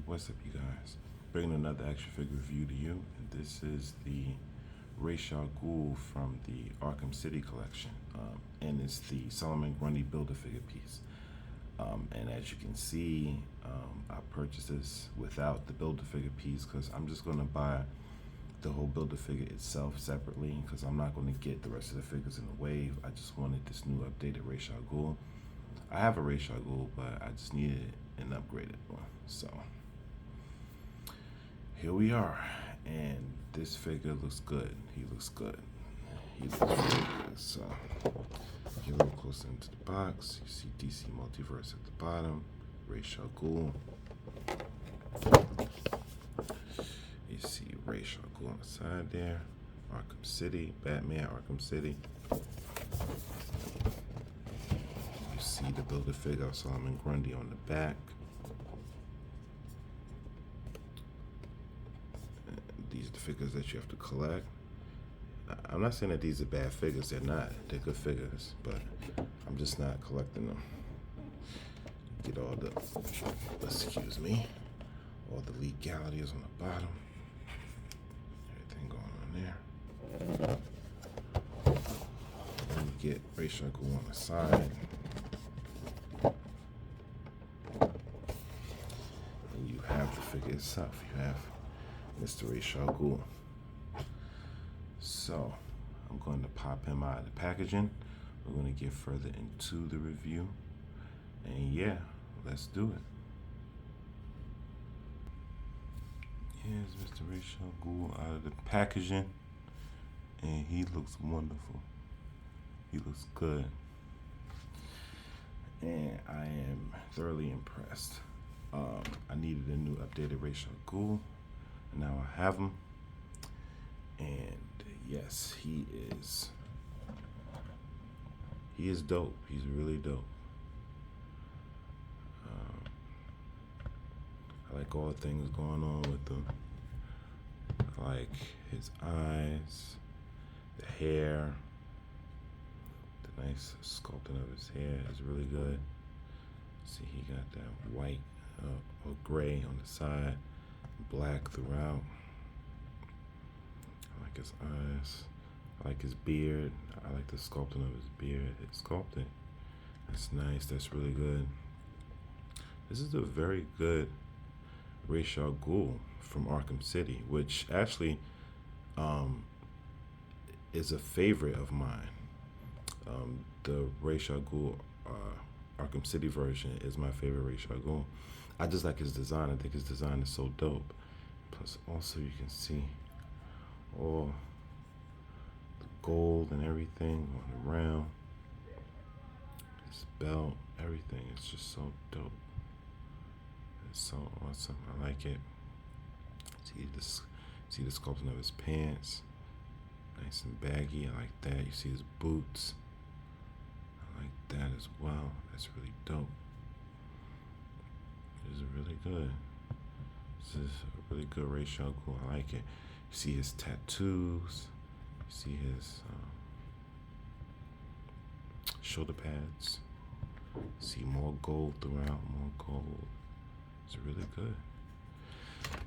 What's up, you guys? Bringing another action figure review to you, and this is the Ghul from the Arkham City collection, and it's the Solomon Grundy Build-A-Figure piece. And as you can see, I purchased this without the Build-A-Figure piece because I'm just going to buy the whole Build-A-Figure itself separately because I'm not going to get the rest of the figures in the wave. I just wanted this new updated Ghul. I have a Ghul, but I just needed an upgraded one. So here we are, and this figure looks good. He looks good. He looks really good. So get a little closer into the box. You see DC Multiverse at the bottom. Ghul. You see Ghul on the side there. Arkham City, Batman, Arkham City. You see the Build-A-Figure of Solomon Grundy on the back. These are the figures that you have to collect. I'm not saying that these are bad figures. They're not. They're good figures, but I'm just not collecting them. Get all the, excuse me, all the legalities on the bottom. Everything going on there. And you get Ghul on the side. And you have the figure itself. You have Mr. Ghul. So I'm going to pop him out of the packaging. We're going to get further into the review. And yeah, let's do it. Here's Mr. Ghul out of the packaging. And he looks wonderful. He looks good. And I am thoroughly impressed. I needed a new updated Ghul. And now I have him. And yes, he is dope. He's really dope. I like all the things going on with him. I like his eyes, the hair, the nice sculpting of his hair is really good. See, he got that white or gray on the side, black throughout. I like his eyes. I like his beard. I like the sculpting of his beard. It's sculpted. That's nice. That's really good. This is a very good Ghul from Arkham City, which actually is a favorite of mine. The Ghul Arkham City version is my favorite Ghul. I just like his design. I think his design is so dope. Plus, also you can see all the gold and everything on the rim. His belt, everything. It's just so dope. It's so awesome. I like it. See the sculpting of his pants. Nice and baggy. I like that. You see his boots. I like that as well. That's really dope. This is really good. This is a really good Ghul. I like it. You see his tattoos. You see his shoulder pads. See more gold throughout. More gold. It's really good.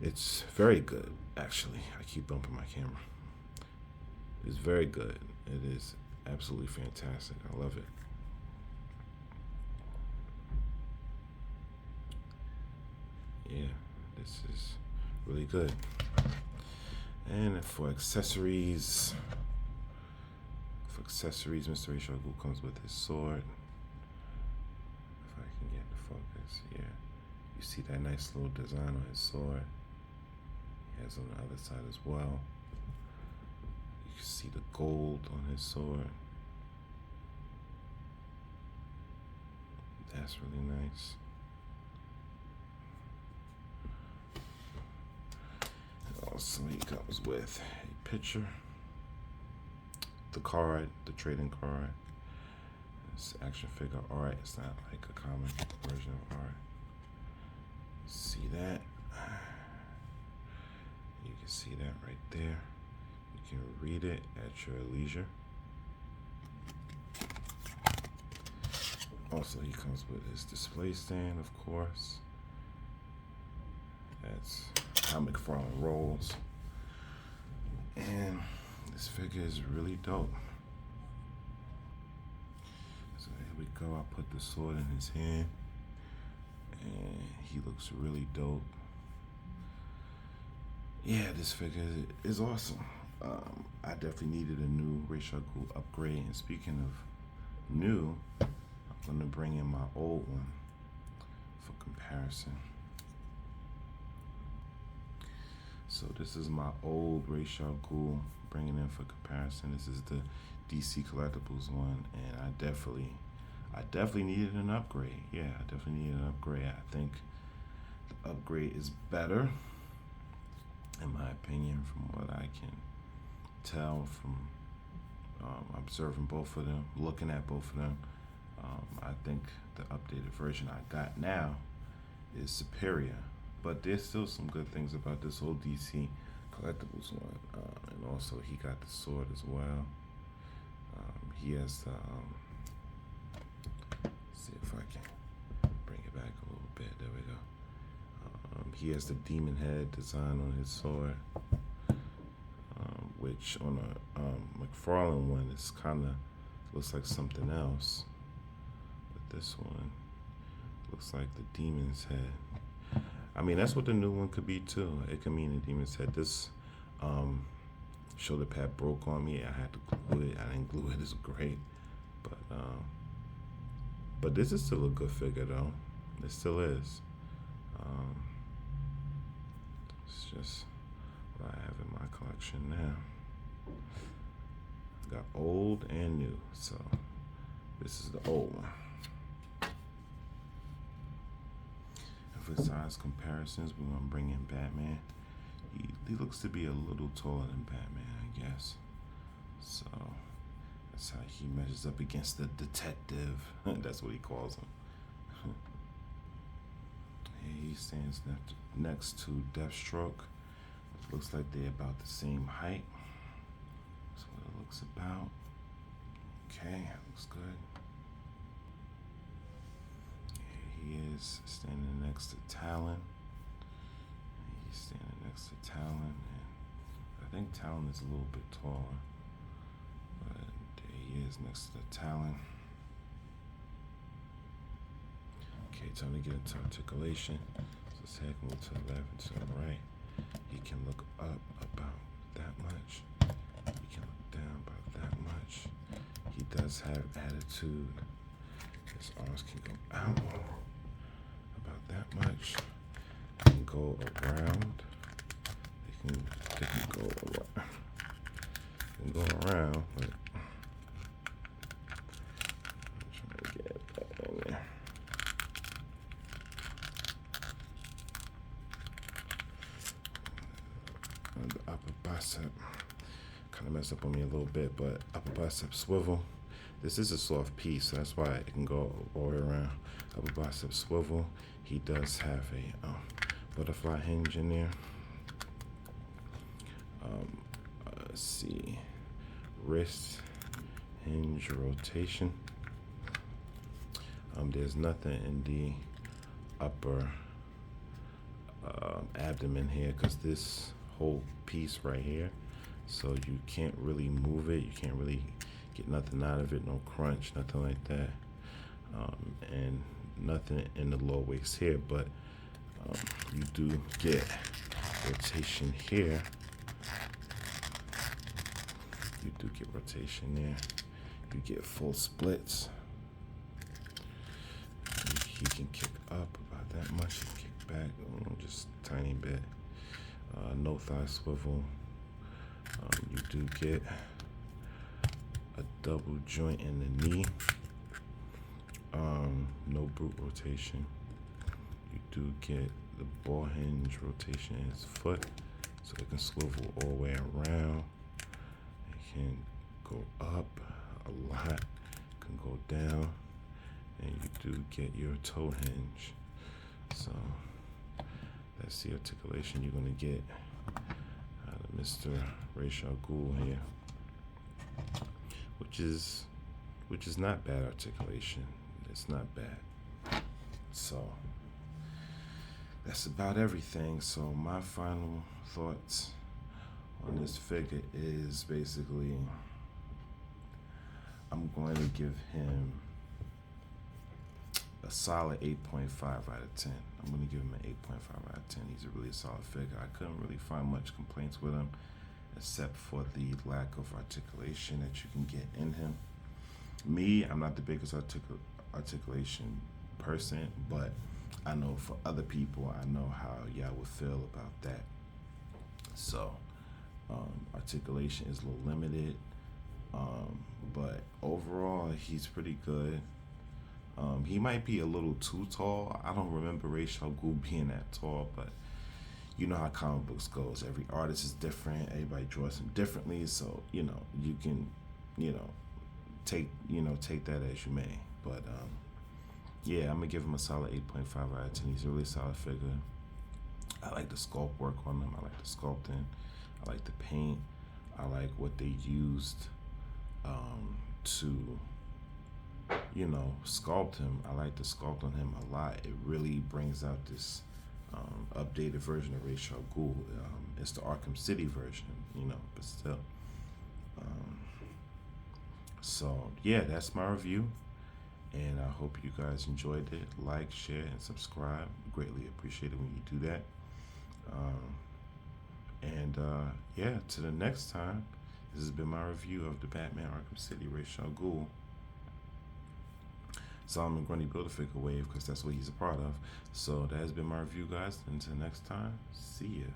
It's very good, actually. I keep bumping my camera. It's very good. It is absolutely fantastic. I love it. Yeah, this is really good. And for accessories, Mr. Ghul comes with his sword. If I can get the focus, yeah. You see that nice little design on his sword. He has on the other side as well. You can see the gold on his sword. That's really nice. Also, he comes with a picture, the card, the trading card. It's action figure art. It's not like a comic version of art. See that? You can see that right there. You can read it at your leisure. Also, he comes with his display stand, of course. That's how McFarlane rolls. And this figure is really dope. So here we go. I put the sword in his hand, and he looks really dope. Yeah, this figure is awesome. I definitely needed a new Ra's al Ghul upgrade. And speaking of new, I'm gonna bring in my old one for comparison. So this is my old Ra's al Ghul, bringing in for comparison. This is the DC Collectibles one, and I definitely needed an upgrade. Yeah, I definitely needed an upgrade. I think the upgrade is better, in my opinion, from what I can tell from observing both of them, looking at both of them. I think the updated version I got now is superior, but there's still some good things about this old DC Collectibles one. And also he got the sword as well. He has the, see if I can bring it back a little bit. There we go. He has the demon head design on his sword, which on a McFarlane one is kind of looks like something else, but this one looks like the demon's head. I mean, that's what the new one could be too. It could mean the demon's head. This shoulder pad broke on me. I had to glue it. I didn't glue it. It's great, but this is still a good figure though. It still is. It's just what I have in my collection now. Got old and new, so this is the old one. And for size comparisons, we're gonna bring in Batman. He looks to be a little taller than Batman, I guess. So that's how he measures up against the detective. That's what he calls him. He stands next to Deathstroke. It looks like they're about the same height. That's what it looks about. Okay, that looks good. Here he is standing next to Talon. He's standing next to Talon, and I think Talon is a little bit taller, but there he is next to Talon. Okay, time to get into articulation. So his head can go to the left and to the right. He can look up about that much. He can look down about that much. He does have attitude. His arms can go out about that much. They can go around. They can go around. They can go around, but I'm trying to get that in there. The upper bicep kind of messed up on me a little bit, but upper bicep swivel. This is a soft piece, so that's why it can go all the way around. Upper bicep swivel. He does have a butterfly hinge in there. Let's see, wrist hinge rotation. There's nothing in the upper abdomen here, because this whole piece right here, so you can't really move it. You can't really get nothing out of it. No crunch, nothing like that, and nothing in the lower waist here. But you do get rotation here. You do get rotation there. You get full splits. He can kick up about that much. He can kick back just a tiny bit. No thigh swivel. You do get a double joint in the knee. No brute rotation. You do get the ball hinge rotation in his foot, so it can swivel all the way around. It can go up a lot, can go down, and you do get your toe hinge. So that's the articulation you're gonna get out of Mr. Ra's al Ghul here, which is not bad articulation. It's not bad. So that's about everything. So my final thoughts on this figure is basically I'm going to give him a solid 8.5 out of 10. I'm going to give him an 8.5 out of 10. He's a really solid figure. I couldn't really find much complaints with him except for the lack of articulation that you can get in him. Me, I'm not the biggest articulation person, but I know for other people, I know how y'all would feel about that. So, articulation is a little limited, but overall, he's pretty good. He might be a little too tall. I don't remember Ra's al Ghul being that tall, but you know how comic books goes. Every artist is different. Everybody draws him differently, so you can, take that as you may. But yeah, I'm gonna give him a solid 8.5 out of 10. He's a really solid figure. I like the sculpt work on him. I like the sculpting. I like the paint. I like what they used to sculpt him. I like the sculpt on him a lot. It really brings out this updated version of Ra's al Ghul. It's the Arkham City version, but still. So yeah, that's my review, and I hope you guys enjoyed it. Like, share, and subscribe. Greatly appreciate it when you do that. Yeah, to the next time. This has been my review of the Batman Arkham City Ra's al Ghul Solomon Grundy Build-A-Figure wave, because that's what he's a part of. So that has been my review, guys. Until next time, see ya.